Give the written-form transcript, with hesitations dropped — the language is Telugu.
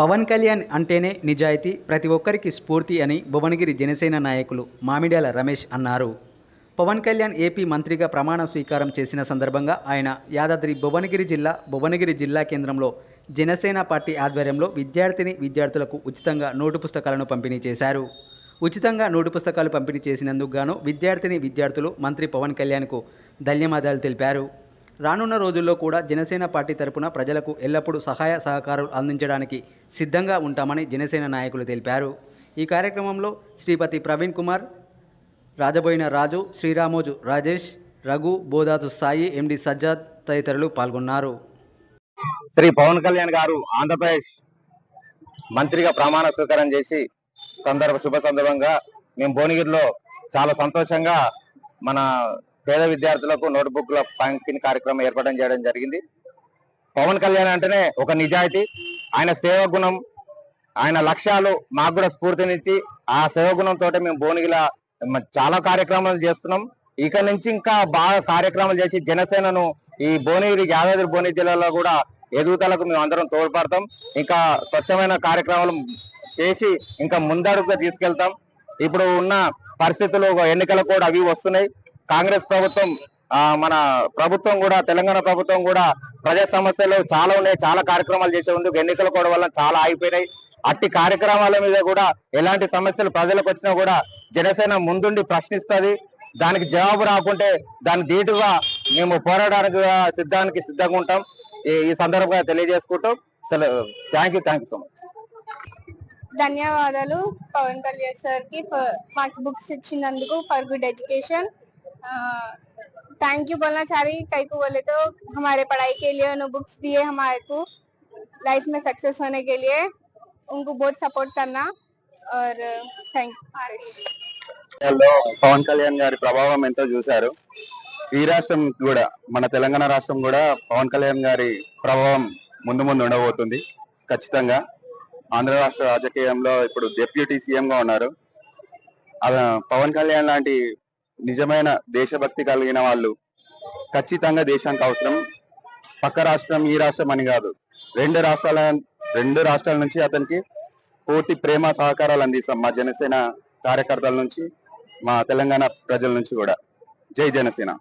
పవన్ కళ్యాణ్ అంటేనే నిజాయితీ, ప్రతి ఒక్కరికి స్ఫూర్తి అని భువనగిరి జనసేన నాయకులు మామిడ్యాల రమేష్ అన్నారు. పవన్ కళ్యాణ్ ఏపీ మంత్రిగా ప్రమాణ స్వీకారం చేసిన సందర్భంగా ఆయన యాదాద్రి భువనగిరి జిల్లా కేంద్రంలో జనసేన పార్టీ ఆధ్వర్యంలో విద్యార్థులకు ఉచితంగా నోటు పుస్తకాలను పంపిణీ చేశారు. ఉచితంగా నోటు పుస్తకాలు పంపిణీ చేసినందుకు గాను విద్యార్థులు మంత్రి పవన్ కళ్యాణ్కు ధన్యవాదాలు తెలిపారు. రానున్న రోజుల్లో కూడా జనసేన పార్టీ తరపున ప్రజలకు ఎల్లప్పుడూ సహాయ సహకారాలు అందించడానికి సిద్ధంగా ఉంటామని జనసేన నాయకులు తెలిపారు. ఈ కార్యక్రమంలో శ్రీపతి ప్రవీణ్ కుమార్, రాజబోయిన రాజు, శ్రీరామోజు రాజేష్, రఘు, బోధాతు సాయి, ఎండి సజ్జాద్ తదితరులు పాల్గొన్నారు. శ్రీ పవన్ కళ్యాణ్ గారు ఆంధ్రప్రదేశ్ మంత్రిగా ప్రమాణ స్వీకారం చేసి శుభ సందర్భంగా మేము భువనగిరిలో చాలా సంతోషంగా మన పేద విద్యార్థులకు నోట్బుక్ల పంపిణీ కార్యక్రమం ఏర్పాటు చేయడం జరిగింది. పవన్ కళ్యాణ్ అంటేనే ఒక నిజాయితీ, ఆయన సేవ గుణం, ఆయన లక్ష్యాలు మాకు కూడా స్ఫూర్తినిచ్చి ఆ సేవ గుణంతో మేము భువనగిరిలో చాలా కార్యక్రమాలు చేస్తున్నాం. ఇక నుంచి ఇంకా బాగా కార్యక్రమాలు చేసి జనసేనను ఈ యాదాద్రి భువనగిరి జిల్లాలో కూడా ఎదుగుదలకు మేము అందరం తోడ్పడతాం. ఇంకా స్వచ్ఛమైన కార్యక్రమాలు చేసి ఇంకా ముందడుగుగా తీసుకెళ్తాం. ఇప్పుడు ఉన్న పరిస్థితులు ఎన్నికలు కూడా అవి వస్తున్నాయి. కాంగ్రెస్ ప్రభుత్వం మన ప్రభుత్వం కూడా తెలంగాణ ప్రభుత్వం కూడా ప్రజా సమస్యలు చాలా ఉన్నాయి, చాలా కార్యక్రమాలు చేసే ఉంది. ఎన్నికల కూడా వల్ల చాలా ఆగిపోయినాయి. అట్టి కార్యక్రమాల మీద కూడా ఎలాంటి సమస్యలు ప్రజలకు వచ్చినా కూడా జనసేన ముందుండి ప్రశ్నిస్తుంది. దానికి జవాబు రాకుంటే దాని ధీటుగా మేము పోరాడడానికి సిద్ధంగా ఉంటాం. ఈ సందర్భంగా తెలియజేసుకుంటాం. Thank you so much. ధన్యవాదాలు పవన్ కళ్యాణ్ సార్ కి మాకు బుక్స్ ఇచ్చినందుకు for good education. Thank you बोलना चाह रही कई को बोले तो हमारे पढ़ाई के लिए उन्होंने बुक्स दिए, हमारे को लाइफ में सक्सेस होने के लिए उनको बहुत सपोर्ट करना और थैंक यू। పవన్ కళ్యాణ్ గారి ప్రభావం ఎంతో చూశారు. ఈ రాష్ట్రం కూడా మన తెలంగాణ రాష్ట్రం కూడా పవన్ కళ్యాణ్ గారి ప్రభావం ముందు ఉండబోతుంది ఖచ్చితంగా. ఆంధ్ర రాష్ట్ర రాజకీయంలో ఇప్పుడు డిప్యూటీ సీఎం గా ఉన్నారు. పవన్ కళ్యాణ్ లాంటి నిజమైన దేశభక్తి కలిగిన వాళ్ళు ఖచ్చితంగా దేశానికి అవసరం. పక్క రాష్ట్రం ఈ రాష్ట్రం అని కాదు, రెండు రాష్ట్రాల నుంచి అతనికి పూర్తి ప్రేమ సహకారాలు అందిస్తాం మా జనసేన కార్యకర్తల నుంచి, మా తెలంగాణ ప్రజల నుంచి కూడా. జై జనసేన.